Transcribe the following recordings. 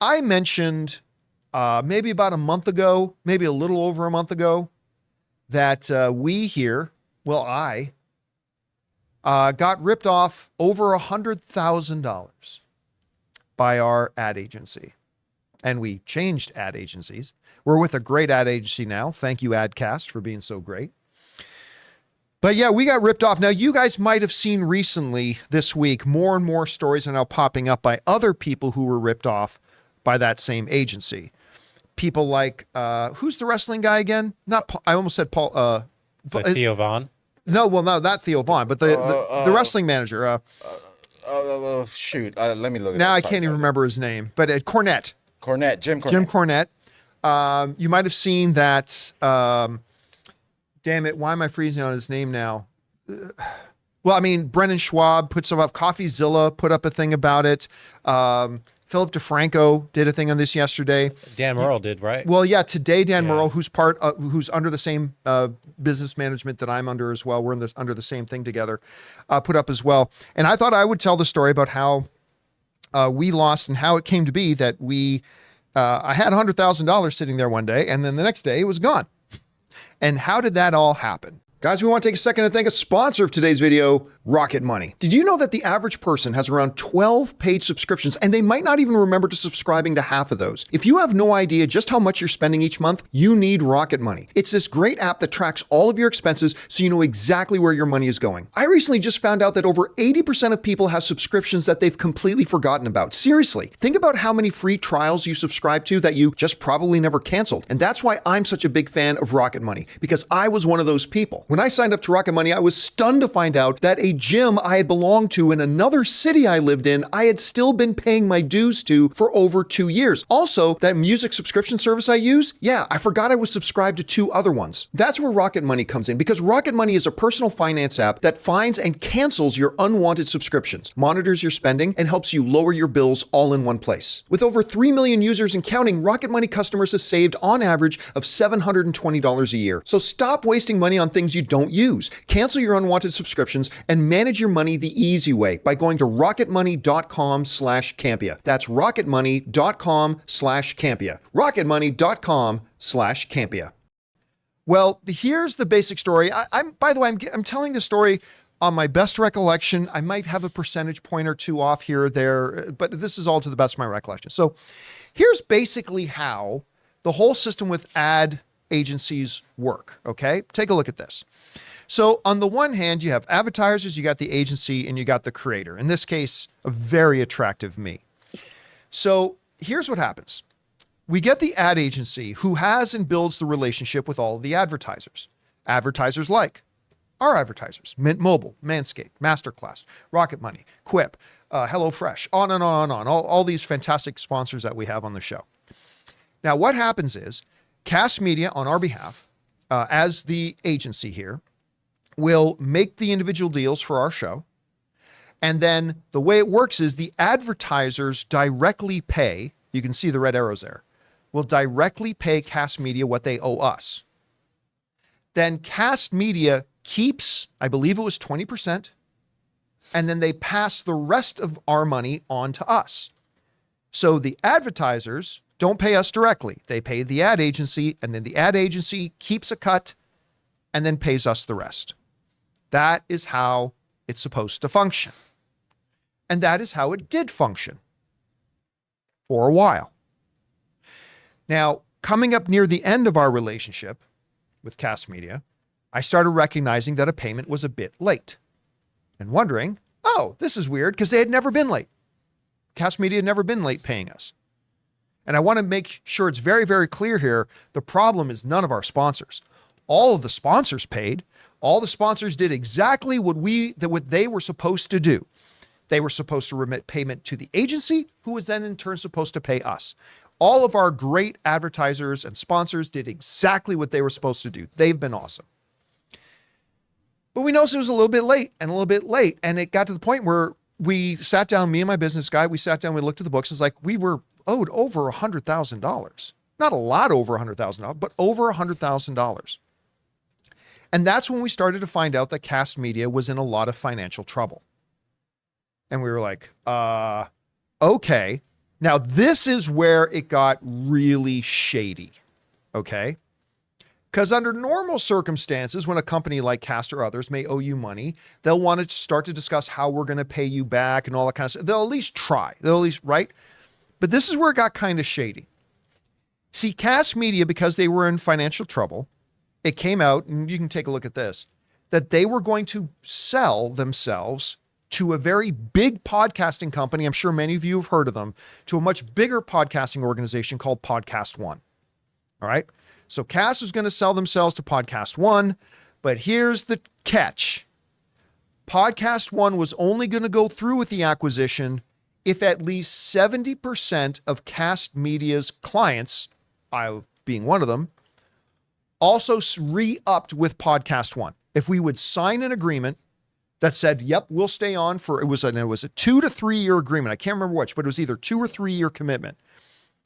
I mentioned maybe about a month ago, maybe a little over a month ago, that I got ripped off over $100,000 by our ad agency. And we changed ad agencies. We're with a great ad agency now. Thank you, AdCast, for being so great. But yeah, we got ripped off. Now, you guys might have seen recently this week, more and more stories are now popping up by other people who were ripped off by that same agency. People like, who's the wrestling guy again? Not Paul, I almost said Paul. Theo Vaughn? No, well, no, not Theo Vaughn, but the wrestling manager. Shoot, let me look at it. Now I can't even remember his name, but Cornette. Jim Cornette. Jim Cornette. You might have seen that. Damn it, why am I freezing on his name now? Well, I mean, Brennan Schwab put some up. CoffeeZilla put up a thing about it. Philip DeFranco did a thing on this yesterday. Dan Murrell did, right? Well, yeah, today Dan Murrell, who's under the same business management that I'm under as well. We're under the same thing together. Put up as well. And I thought I would tell the story about how we lost and how it came to be that I had $100,000 sitting there one day, and then the next day it was gone. And how did that all happen? Guys, we want to take a second to thank a sponsor of today's video, Rocket Money. Did you know that the average person has around 12 paid subscriptions and they might not even remember to subscribing to half of those? If you have no idea just how much you're spending each month, you need Rocket Money. It's this great app that tracks all of your expenses so you know exactly where your money is going. I recently just found out that over 80% of people have subscriptions that they've completely forgotten about. Seriously, think about how many free trials you subscribe to that you just probably never canceled. And that's why I'm such a big fan of Rocket Money, because I was one of those people. When I signed up to Rocket Money, I was stunned to find out that a gym I had belonged to in another city I lived in, I had still been paying my dues to for over 2 years. Also, that music subscription service I use, I forgot I was subscribed to 2 other ones. That's where Rocket Money comes in, because Rocket Money is a personal finance app that finds and cancels your unwanted subscriptions, monitors your spending, and helps you lower your bills all in one place. With over 3 million users and counting, Rocket Money customers have saved on average of $720 a year. So stop wasting money on things you don't use. Cancel your unwanted subscriptions and manage your money the easy way by going to rocketmoney.com/Campea. That's rocketmoney.com/Campea. rocketmoney.com/Campea. Well, here's the basic story. I'm telling the story on my best recollection. I might have a percentage point or two off here or there, but this is all to the best of my recollection. So here's basically how the whole system with ad agencies work. Okay. Take a look at this. So on the one hand, you have advertisers, you got the agency, and you got the creator. In this case, a very attractive me. So here's what happens. We get the ad agency who has and builds the relationship with all of the advertisers. Advertisers like our advertisers, Mint Mobile, Manscaped, Masterclass, Rocket Money, Quip, HelloFresh, on and on and on. All these fantastic sponsors that we have on the show. Now, what happens is Kast Media, on our behalf, as the agency here, will make the individual deals for our show. And then the way it works is the advertisers directly pay, you can see the red arrows there, will directly pay Kast Media what they owe us. Then Kast Media keeps, I believe it was 20%, and then they pass the rest of our money on to us. So the advertisers don't pay us directly. They pay the ad agency, and then the ad agency keeps a cut and then pays us the rest. That is how it's supposed to function. And that is how it did function for a while. Now, coming up near the end of our relationship with Kast Media, I started recognizing that a payment was a bit late and wondering, oh, this is weird, because they had never been late. Kast Media had never been late paying us. And I want to make sure it's very, very clear here. The problem is none of our sponsors. All of the sponsors paid. All the sponsors did exactly what they were supposed to do. They were supposed to remit payment to the agency, who was then in turn supposed to pay us. All of our great advertisers and sponsors did exactly what they were supposed to do. They've been awesome. But we noticed it was a little bit late. And it got to the point where we sat down, me and my business guy, we looked at the books. It's like we were owed over $100,000. Not a lot over $100,000, but over $100,000. And that's when we started to find out that Kast Media was in a lot of financial trouble. And we were like, okay, Now, this is where it got really shady, okay? Because under normal circumstances, when a company like Kast or others may owe you money, they'll want to start to discuss how we're going to pay you back and all that kind of stuff. They'll at least try. They'll at least, right? But this is where it got kind of shady. See, Kast Media, because they were in financial trouble, it came out, and you can take a look at this, that they were going to sell themselves to a very big podcasting company. I'm sure many of you have heard of them, to a much bigger podcasting organization called Podcast One. All right. So Kast was going to sell themselves to Podcast One, but here's the catch. Podcast One was only going to go through with the acquisition if at least 70% of Kast Media's clients, I being one of them, also re-upped with Podcast One. If we would sign an agreement that said, yep, we'll stay on for, it was a 2 to 3 year agreement. I can't remember which, but it was either 2 or 3 year commitment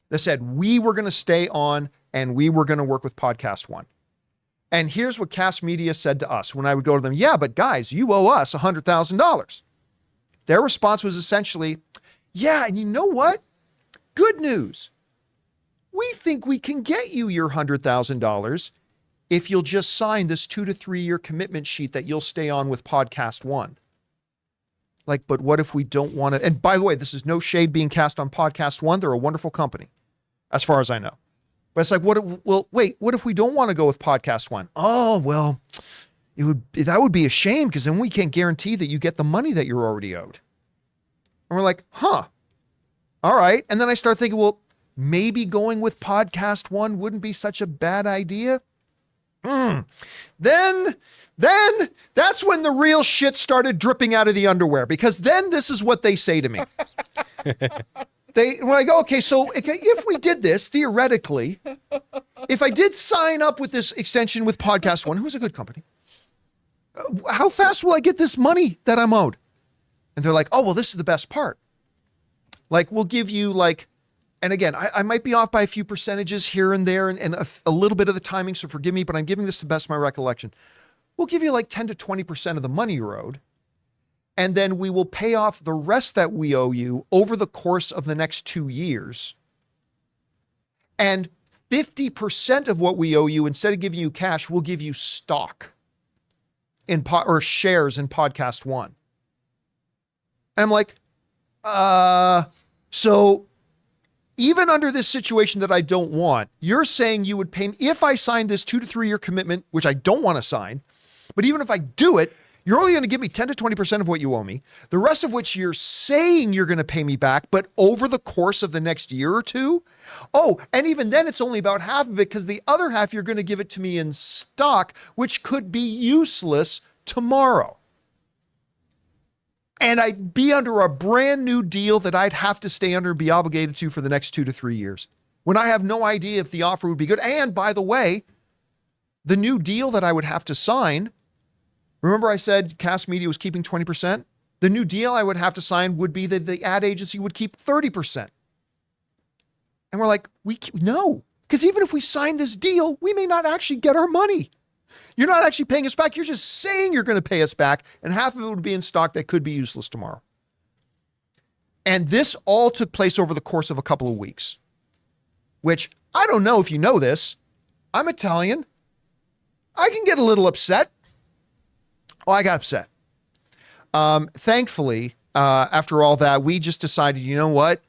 that said we were going to stay on and we were going to work with Podcast One. And here's what Kast Media said to us when I would go to them. Yeah, but guys, you owe us $100,000. Their response was essentially, yeah, and you know what? Good news. We think we can get you your $100,000 if you'll just sign this 2 to 3 year commitment sheet that you'll stay on with Podcast One. Like, but what if we don't want to? And by the way, this is no shade being cast on Podcast One. They're a wonderful company, as far as I know. But it's like, what if we don't want to go with Podcast One? Oh, well, that would be a shame because then we can't guarantee that you get the money that you're already owed. And we're like, huh, all right. And then I start thinking, well, maybe going with Podcast One wouldn't be such a bad idea. Then that's when the real shit started dripping out of the underwear, because then this is what they say to me. When I go, okay, so if we did this, theoretically, if I did sign up with this extension with Podcast One, who's a good company, how fast will I get this money that I'm owed? And they're like, oh, well, this is the best part. Like, we'll give you like, and again, I might be off by a few percentages here and there and a little bit of the timing, so forgive me, but I'm giving this the best of my recollection. We'll give you like 10 to 20% of the money you're owed, and then we will pay off the rest that we owe you over the course of the next 2 years. And 50% of what we owe you, instead of giving you cash, we'll give you stock or shares in Podcast One. And I'm like, so even under this situation that I don't want, you're saying you would pay me if I signed this 2 to 3 year commitment, which I don't want to sign. But even if I do it, you're only going to give me 10 to 20% of what you owe me, the rest of which you're saying you're going to pay me back, but over the course of the next year or two. Oh, and even then it's only about half of it, because the other half you're going to give it to me in stock, which could be useless tomorrow. And I'd be under a brand new deal that I'd have to stay under and be obligated to for the next 2 to 3 years, when I have no idea if the offer would be good. And by the way, the new deal that I would have to sign, remember I said Kast Media was keeping 20%? The new deal I would have to sign would be that the ad agency would keep 30%. And we're like, no, because even if we sign this deal, we may not actually get our money. You're not actually paying us back. You're just saying you're going to pay us back, and half of it would be in stock that could be useless tomorrow. And this all took place over the course of a couple of weeks, which I don't know if you know this. I'm Italian. I can get a little upset. Oh, I got upset. Thankfully, after all that, we just decided, you know what?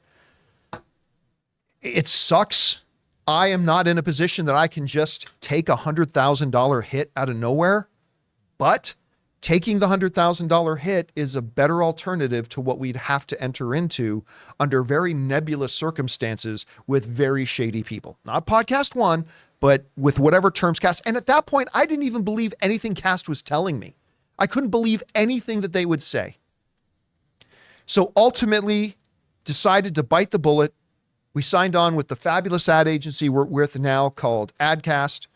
It sucks. I am not in a position that I can just take $100,000 hit out of nowhere, but taking the $100,000 hit is a better alternative to what we'd have to enter into under very nebulous circumstances with very shady people. Not Podcast One, but with whatever terms Kast. And at that point, I didn't even believe anything Kast was telling me. I couldn't believe anything that they would say. So ultimately, decided to bite the bullet. We signed on with the fabulous ad agency we're with now called Adcast.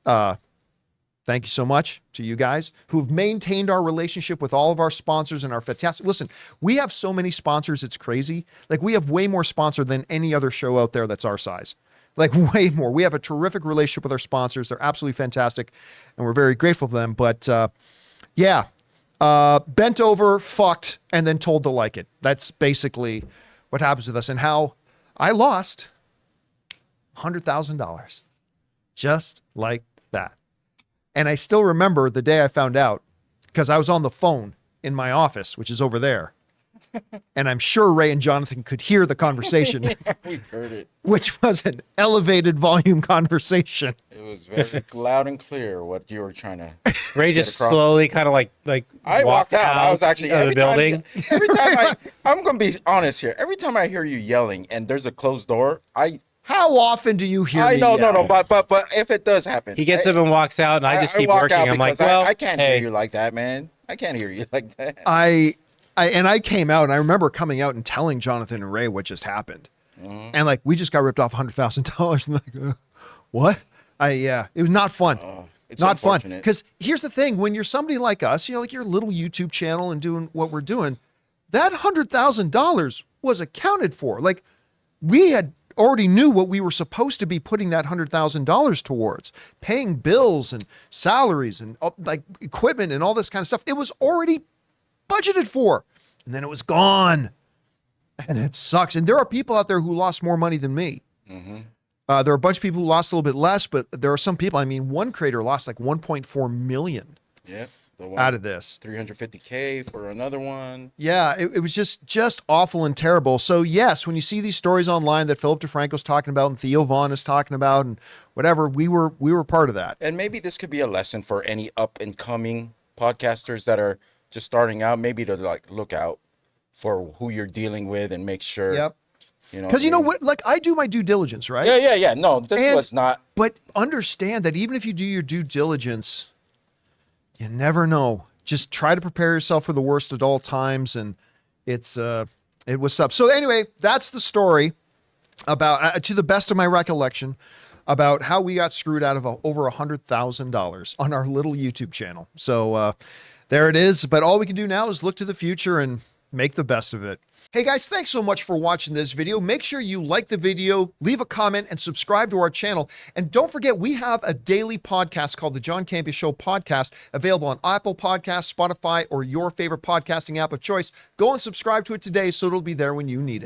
Thank you so much to you guys who've maintained our relationship with all of our sponsors and our fantastic. Listen, we have so many sponsors, it's crazy. Like, we have way more sponsor than any other show out there that's our size. Like, way more. We have a terrific relationship with our sponsors. They're absolutely fantastic, and we're very grateful for them. But bent over, fucked, and then told to like it. That's basically what happens with us. And how I lost $100,000 just like that. And I still remember the day I found out because I was on the phone in my office, which is over there. And I'm sure Ray and Jonathan could hear the conversation, We heard it. which was an elevated volume conversation. It was very loud and clear what you were trying to. Ray just across. slowly kind of like I walked out. I was actually of the building. Every time I'm gonna be honest here. Every time I hear you yelling and there's a closed door, How often do you hear me no, yell? but if it does happen, He gets up and walks out, and I just keep walk working. out I'm like, because well, I can't hey. hear you like that, man. I can't hear you like that. I came out and I remember coming out and telling Jonathan and Ray what just happened. And like, we just got ripped off $100,000 and like, what? It was not fun. It's Not fun. unfortunate. Because here's the thing, when you're somebody like us, like your little YouTube channel and doing what we're doing, that $100,000 was accounted for. Like we had already knew what we were supposed to be putting that $100,000 towards, paying bills and salaries and like equipment and all this kind of stuff. It was already budgeted for, and then it was gone, and it sucks. And there are people out there who lost more money than me. There are a bunch of people who lost a little bit less, but there are some people. I mean, one creator lost like 1.4 million out of this. 350K for another one. Yeah, it was just awful and terrible. So yes, when you see these stories online that Philip DeFranco's talking about and Theo Vaughn is talking about and whatever, we were part of that. And maybe this could be a lesson for any up and coming podcasters that are just starting out, maybe to like look out for who you're dealing with and make sure. Yep. Because you know what? Like I do my due diligence, right? Yeah. No, this was not. But understand that even if you do your due diligence, you never know. Just try to prepare yourself for the worst at all times, and it was tough. So anyway, that's the story about, to the best of my recollection, about how we got screwed out of over $100,000 on our little YouTube channel. So there it is. But all we can do now is look to the future and make the best of it. Hey guys, thanks so much for watching this video. Make sure you like the video, leave a comment, and subscribe to our channel. And don't forget, we have a daily podcast called the John Campea Show podcast, available on Apple Podcasts, Spotify, or your favorite podcasting app of choice. Go and subscribe to it today so it'll be there when you need it.